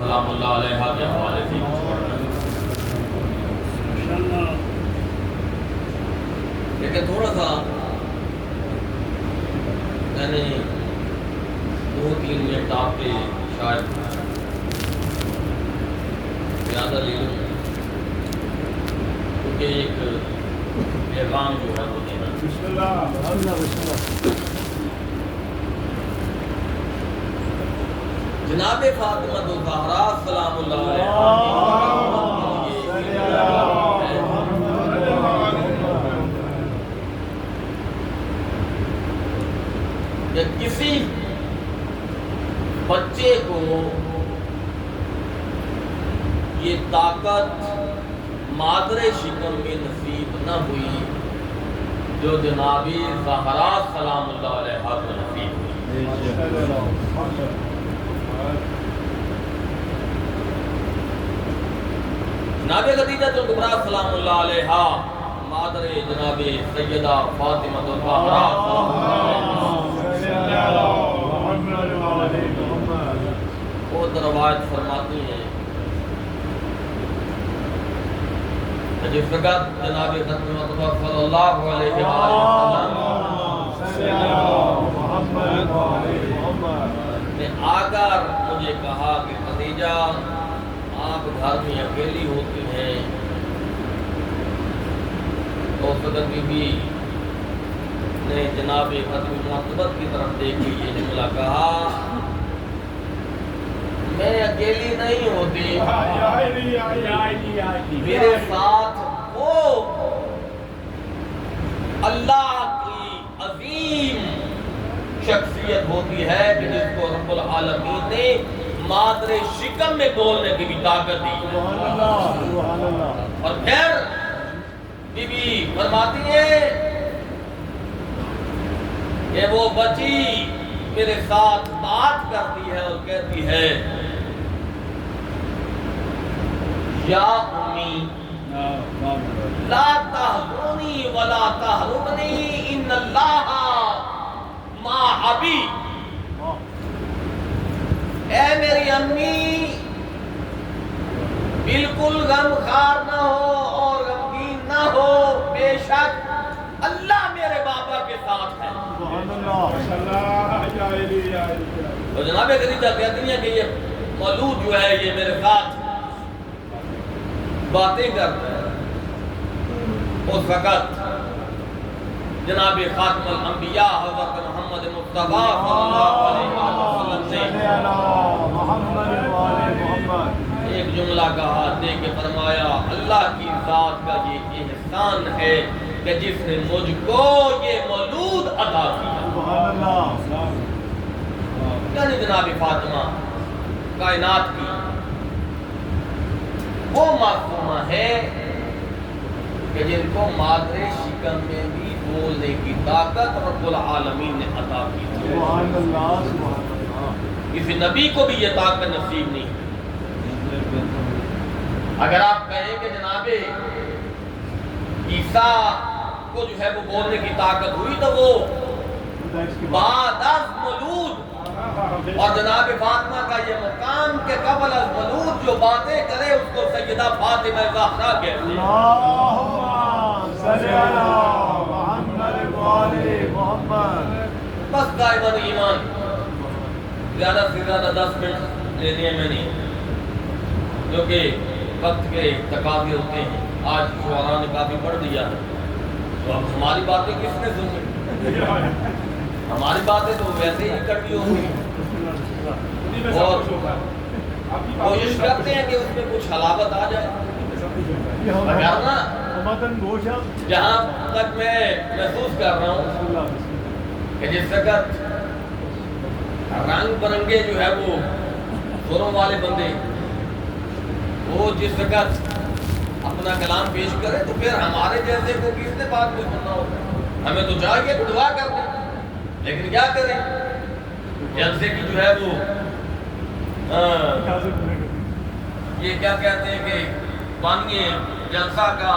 سلام اللہ علیہ کے حوالے سے لیکن تھوڑا سا میں نے 2-3 منٹ آپ کے شاید زیادہ لے لوں کیونکہ ایک پیغام جو ہے وہ دینا بسم اللہ جناب فاطمہ الزہرا سلام اللہ علیہ کہ کسی بچے کو یہ طاقت مادر شکم میں نصیب نہ ہوئی جو جناب زہرا سلام اللہ علیہ کو نصیب ہوئی. جناب خدیجہ الکبریٰ سلام اللہ علیہ مادر جناب سیدہ فاطمہ الزہرا وہ روایت فرماتی ہیں جس وقت جناب فاطمہ صلی اللہ علیہ وسلم نے آ کر مجھے کہا کہ خدیجہ آپ گھر میں اکیلی ہوتی ہیں تو صدر بی بی نے جناب فاطمہ معتبر کی طرف دیکھ کے یہ جملہ کہا میں اکیلی نہیں ہوتی میرے ساتھ وہ اللہ کی عظیم شخصیت ہوتی ہے کہ جس کو رب العالمین نے مادر شکم میں بولنے کی بھی طاقت دی. اور پھر بی بی فرماتی ہے کہ وہ بچی میرے ساتھ بات کرتی ہے اور کہتی ہے یا امی لا تحزنی ولا تحزنی ان اللہ ما ابی. اے میری امی بالکل غمخوار نہ ہو اور غمگین نہ ہو بے شک اللہ میرے بابا کے ساتھ ہے. تو جناب خدیجہ کہتی ہیں کہ یہ مولود جو ہے یہ میرے ساتھ باتیں کرتا ہے. اس وقت جناب خاتم الانبیاء حضرت محمد مصطفیٰ صلی اللہ علیہ وسلم نے ایک جملہ کہا دے کے فرمایا اللہ کی ذات کا یہ احسان ہے کہ جس نے مجھ کو یہ مولود عطا کیا. یعنی جناب فاطمہ کائنات کی وہ معصومہ ہے کہ جن کو مادر شکم میں بھی بولنے کی طاقت رب العالمین نے عطا کی تھی. کسی نبی کو بھی یہ طاقت نصیب نہیں. اگر آپ کہیں کہ جناب عیسیٰ کو جو ہے وہ بولنے کی طاقت ہوئی تو وہ بعد از مولود اور جناب فاطمہ کا یہ مقام کہ قبل از مولود جو باتیں کرے اس کو سیدہ فاطمہ الزہرا کہتے ہیں. بس دائما ایمان زیادہ سے زیادہ 10 منٹ لینے میں نہیں کیونکہ وقت کے تقاضے ہوتے ہیں. آج شعراء نے کافی پڑھ دیا ہے تو اب ہماری باتیں کس نے سنی؟ ہماری باتیں تو ویسے ہی کٹی ہوتی ہیں اور کوشش کرتے ہیں کہ اس میں کچھ حلاوت آ جائے. ورنہ جہاں تک میں محسوس کر رہا ہوں کہ جس وقت رنگ برنگے جو ہے وہ سروں والے بندے وہ جس وقت اپنا کلام پیش کرے تو پھر ہمارے جیسے کو کس نے بات کو سننا ہوگا. ہمیں تو چاہیے کہ دعا کر دیں لیکن کیا کریں جلسے کی جو ہے وہ یہ کیا کہتے ہیں کہ بانیے جلسہ کا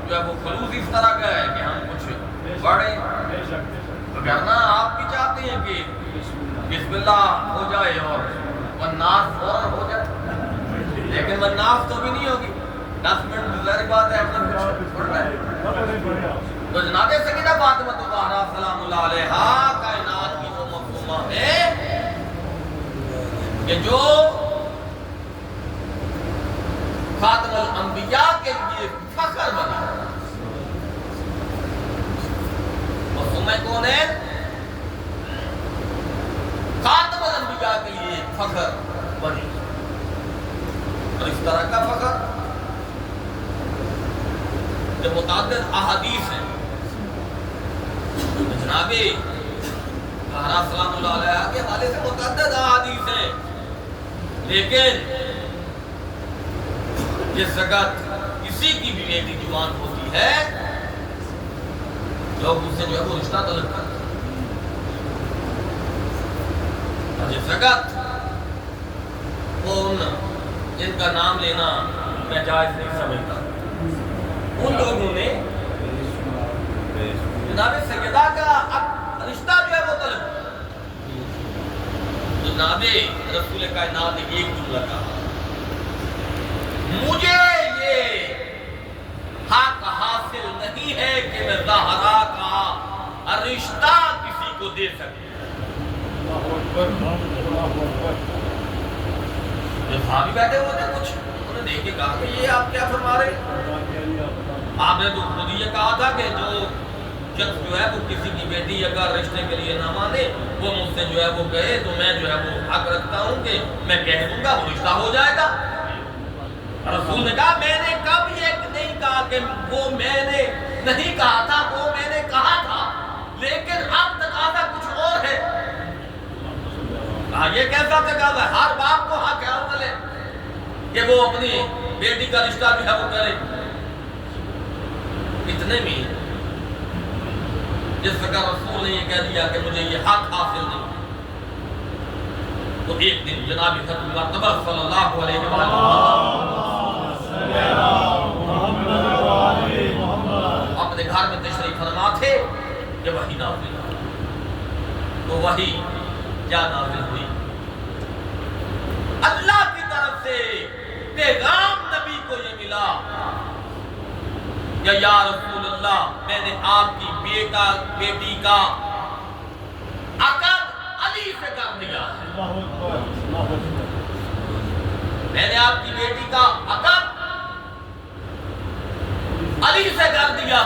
جو ہے وہ خلوص اس طرح کا ہے کہ ہم کچھ پڑھیں. کرنا آپ بھی چاہتے ہیں کہ بسم اللہ ہو جائے اور والناس فوراً ہو جائے. نماز تو بھی نہیں ہوگی 10 منٹ ظاہر بات ہے اپنا کچھ پڑھنا ہے تو جناب سیدہ فاطمہ الزہرا سلام اللہ علیہا کائنات کی وہ مخدومہ ہے کہ جو خاتم الانبیاء کے لیے فخر بنا مخدومہ کون ہے خاتم الانبیاء کے لیے فخر بنی اور اس طرح کا فخر جو متعدد احادیث ہیں جناب زہرا سلام اللہ علیہ کے حوالے سے متعدد احادیث ہیں لیکن جس وقت کسی کی بھی بیٹی جوان ہوتی ہے لوگ اس سے جو ہے وہ رشتہ طلب کرتے ہیں اور جس وقت ان کا نام لینا میں جائز نہیں سمجھتا ان لوگوں نے جناب سیدہ کا رشتہ جو ہے وہ طلب جناب رسول کائنات نے ایک جملہ کہا مجھے یہ حق حاصل نہیں ہے کہ میں زہرا کا رشتہ کسی کو دے سکوں جو صحابی بیٹھے ہوئے تھے کچھ انہوں نے دیکھ کے کہا کہ یہ آپ کیا فرما رہے آپ نے تو خود یہ کہا تھا کہ جو شخص جو ہے وہ کسی کی بیٹی اگر رشتے کے لیے نہ مانے وہ مجھ سے جو ہے وہ کہے تو میں جو ہے وہ حق رکھتا ہوں کہ میں کہہ دوں گا وہ رشتہ ہو جائے گا رسول نے کہا میں نے کب یہ نہیں کہا کہ وہ میں نے نہیں کہا تھا وہ میں نے کہا تھا لیکن اب تقاضا کچھ اور ہے کہا یہ کیسا تقاضا ہے ہر باپ کو حق ہے کہ وہ اپنی بیٹی کا رشتہ جو ہے وہ کرے اتنے میں جس وقت رسول نے یہ کہہ دیا کہ مجھے یہ حق حاصل نہیں تو ایک دن جناب ختم مرتبہ صلی اللہ علیہ وسلم اپنے گھر میں تشریف فرما تھے کہ وحی نازل تو وحی کیا نازل ہوئی اللہ کی طرف سے پیغام نبی کو یہ ملا کہ یا رسول اللہ میں نے آپ کی بیٹی کا عقد علی سے کر دیا میں نے آپ کی بیٹی کا عقد علی سے کر دیا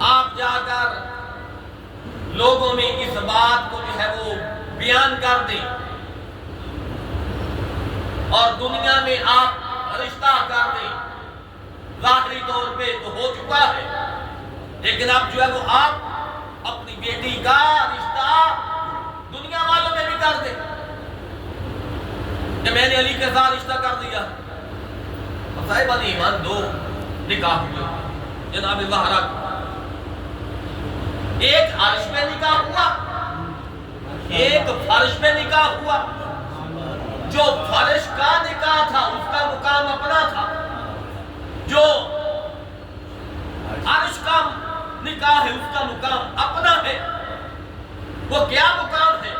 آپ جا کر لوگوں میں اس بات کو جو ہے وہ بیان کر دیں اور دنیا میں آپ رشتہ کر دیں ظاہری طور پہ تو ہو چکا ہے لیکن اب جو ہے وہ آپ اپنی بیٹی کا رشتہ دنیا والوں میں بھی کر دیں کہ میں نے علی کے ساتھ رشتہ کر دیا صاحبہ نے ایمان دو نکاح ہوئے جناب زہرا ایک عرش میں نکاح ہوا ایک فرش میں نکاح ہوا جو فرش کا نکاح تھا اس کا مقام اپنا تھا جو عرش کا نکاح ہے اس کا مقام اپنا ہے وہ کیا مقام ہے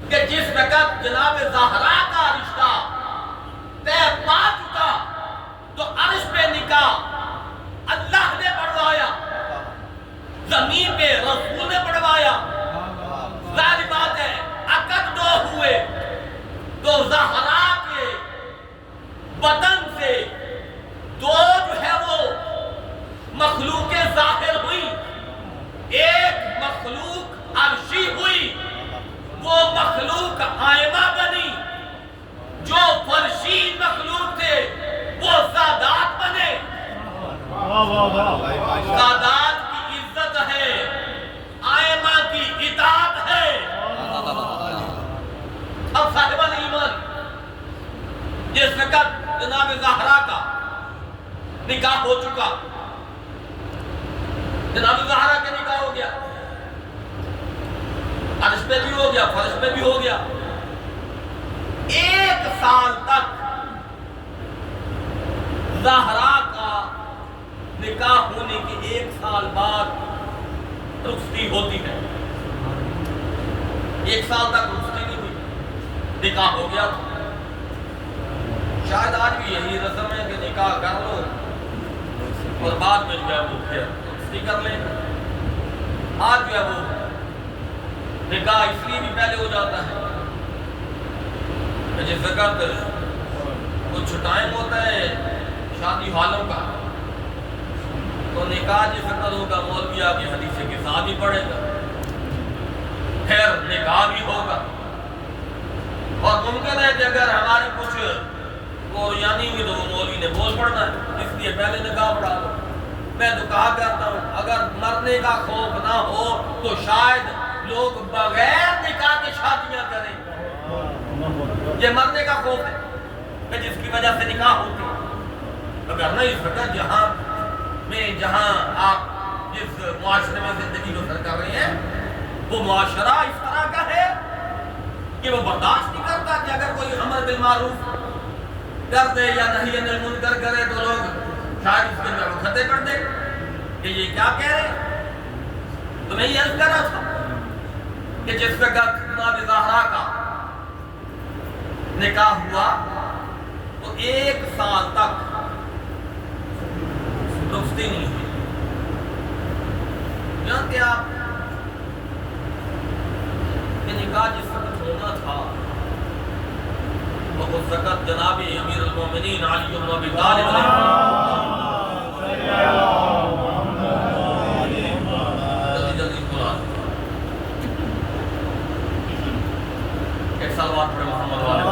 کہ جس وقت جناب زہرا کا رشتہ طے پا چکا تو عرش پہ نکاح اللہ نے پڑھوایا زمین پہ رسول نے پڑھوایا ظاہر بات ہے عقد دو ہوئے تو زہرا کے بدن سے دو جو ہے وہ مخلوق ظاہر ہوئی ایک مخلوق عرشی ہوئی وہ مخلوق قائمہ بنی جو فرشی مخلوق تھے وہ سادات بنے سادات کی عزت ہے قائمہ کی اطاعت ہے اب صاحبان ایمان جس وقت جناب زہرا کا نکاح ہو چکا جناب زہرا کا نکاح ہو گیا عرش پہ بھی ہو گیا فرش پہ بھی ہو گیا ایک سال تک زہرا کا نکاح ہونے کے ایک سال بعد رخصتی ہوتی ہے ایک سال تک رخصتی نہیں ہوئی نکاح ہو گیا شاید آج بھی یہی رسم ہے کہ نکاح کر لو اور بعد میں جو ہے وہ پھر رخصتی کر لیں. آج جو ہے وہ نکاح اس لیے بھی پہلے ہو جاتا ہے کہ جس وقت کچھ ٹائم ہوتا ہے شادی والوں کا تو نکاح جس وقت ہوگا مولوی آگے حدیث کے ساتھ بھی پڑھے گا پھر نکاح بھی ہوگا. اور ممکن ہے کہ اگر ہماری کچھ قوریانی ہوئی تو وہ مولوی نے بول پڑنا ہے اس لیے پہلے نکاح پڑھا دو. میں تو کہا کرتا ہوں اگر مرنے کا خوف نہ ہو تو شاید لوگ بغیر نکاح کے شادیاں کریں. یہ مرنے کا خوف ہے کہ جس کی وجہ سے نکاح ہوتی ہے. اگر نہیں اس وقت جہاں آپ جس معاشرے میں زندگی بسر کر رہے ہیں وہ معاشرہ اس طرح کا ہے کہ وہ برداشت نہیں کرتا کہ اگر کوئی امر بالمعروف کر دے یا نہی عن المنکر کرے تو لوگ شاید اس کے اندر خطے کر دے کہ یہ کیا کہہ رہے. تو میں یہ عرض کر رہا تھا کہ جس وقت جناب زہرا کا نکاح ہوا تو 1 سال تک رخصتی نہیں ہوئی. جانتے آپ کہ نکاح جس وقت ہونا تھا وہ اس وقت جناب امیر المومنین علی بن ابی طالب جلدی بلا ایک سال بعد پڑھے محمد والے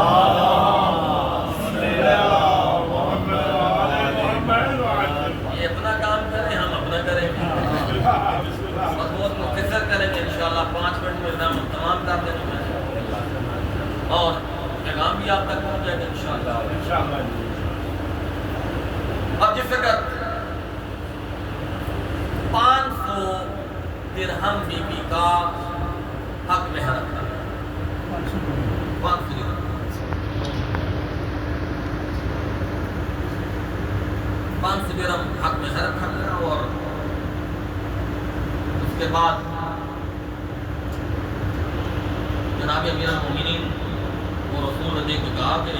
یہ اپنا کام کریں ہم اپنا کریں اور بہت مختصر کریں گے انشاءاللہ 5 منٹ میں تمام کر دیں گے اور پیغام بھی آپ تک پہنچ جائے گا انشاءاللہ. اب جس وقت 500 درہم بی بی کا حق مہر رکھا 500 درہم حق مہر رکھا گیا. اور اس کے بعد جناب امیر المومنین وہ رسول نے کو کہا کہ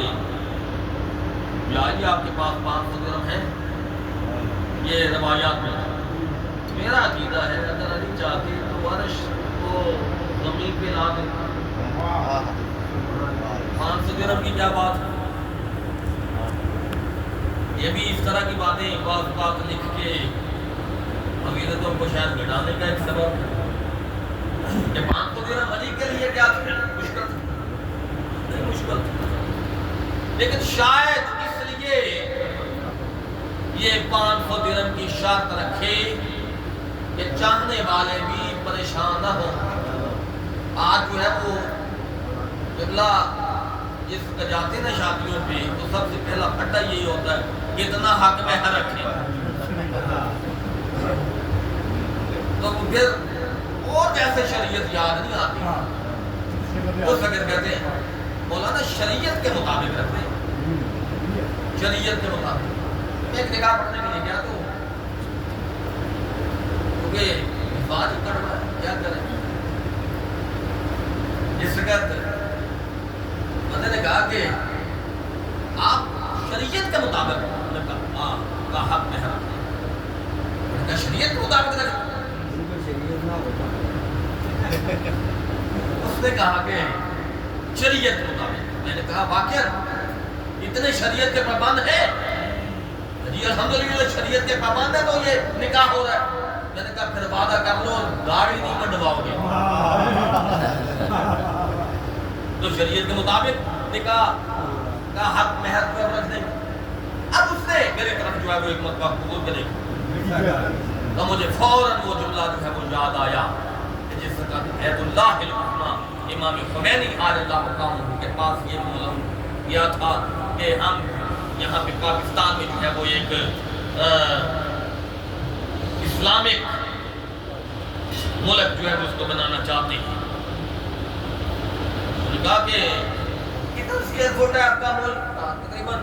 آئیے آپ کے پاس 500 درہم ہے. یہ روایات میں میرا عقیدہ ہے اگر علی چاہتے تو وارث کو زمین پہ لا دیں. 500 درہم کی کیا بات ہے. یہ بھی اس طرح کی باتیں بعض بات لکھ کے عقیدتوں کو شاید گھٹانے کا ایک سبب ہے کہ 500 درہم علی کے لیے کیا تھا مشکل تھا نہیں مشکل تھا لیکن شاید اس لیے یہ 500 درہم کی شرط رکھے کہ چاہنے والے بھی پریشان نہ ہوں. آج جو ہے وہ جگلا جس کا جاتے ہیں شادیوں پہ تو سب سے پہلا پھٹا یہی ہوتا ہے کتنا حق مہر رکھیں تو پھر اور جیسے شریعت یاد نہیں آتی اس وقت کہتے ہیں مولانا شریعت کے مطابق رکھتے ہیں شریعت کے مطابق. ایک نکاح پڑھنے کے لیے کیا تو کیونکہ بات کڑوا ہے کیا کریں. جس وقت بندے نے کہا کہ آپ شریعت کے مطابق کا حق مہر رکھیں شریعت کے مطابق رکھیں. اس نے کہا کہ شریعت کے مطابق. میں نے کہا واقعہ اتنے شریعت کے پابند ہیں جی الحمدللہ شریعت کے پابند ہیں تو یہ نکاح ہو رہا ہے. میں نے کہا پھر وعدہ کر لو گاڑی نہیں منڈواؤ گے تو شریعت کے مطابق نکاح کا حق مہر پر رکھ دیں. اب اس نے میرے طرف جو ہے وہ ایک مرتبہ قبول کرے تو مجھے فوراً وہ جملہ جو ہے وہ یاد آیا کہ جس کا بیت اللہ العظمہ امام خمینی علیہ اللہ مقامہ کے پاس یہ معلوم کیا تھا کہ ہم یہاں پہ پاکستان میں جو ہے وہ ایک اسلامک ملک جو ہے اس کو بنانا چاہتے ہیں. انہوں نے کہا کہ کتنا اسکیئر فٹ ہے آپ کا ملک تقریباً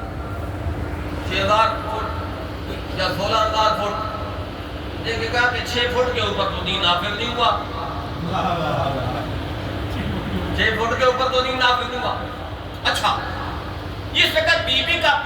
6000 فٹ یا 16000 فٹ. دیکھے کہا کہ 6 فٹ کے اوپر تو دین نافذ نہیں ہوا 6 فٹ کے اوپر تو دین نافذ نہیں ہوا. اچھا اس وقت بی بی کا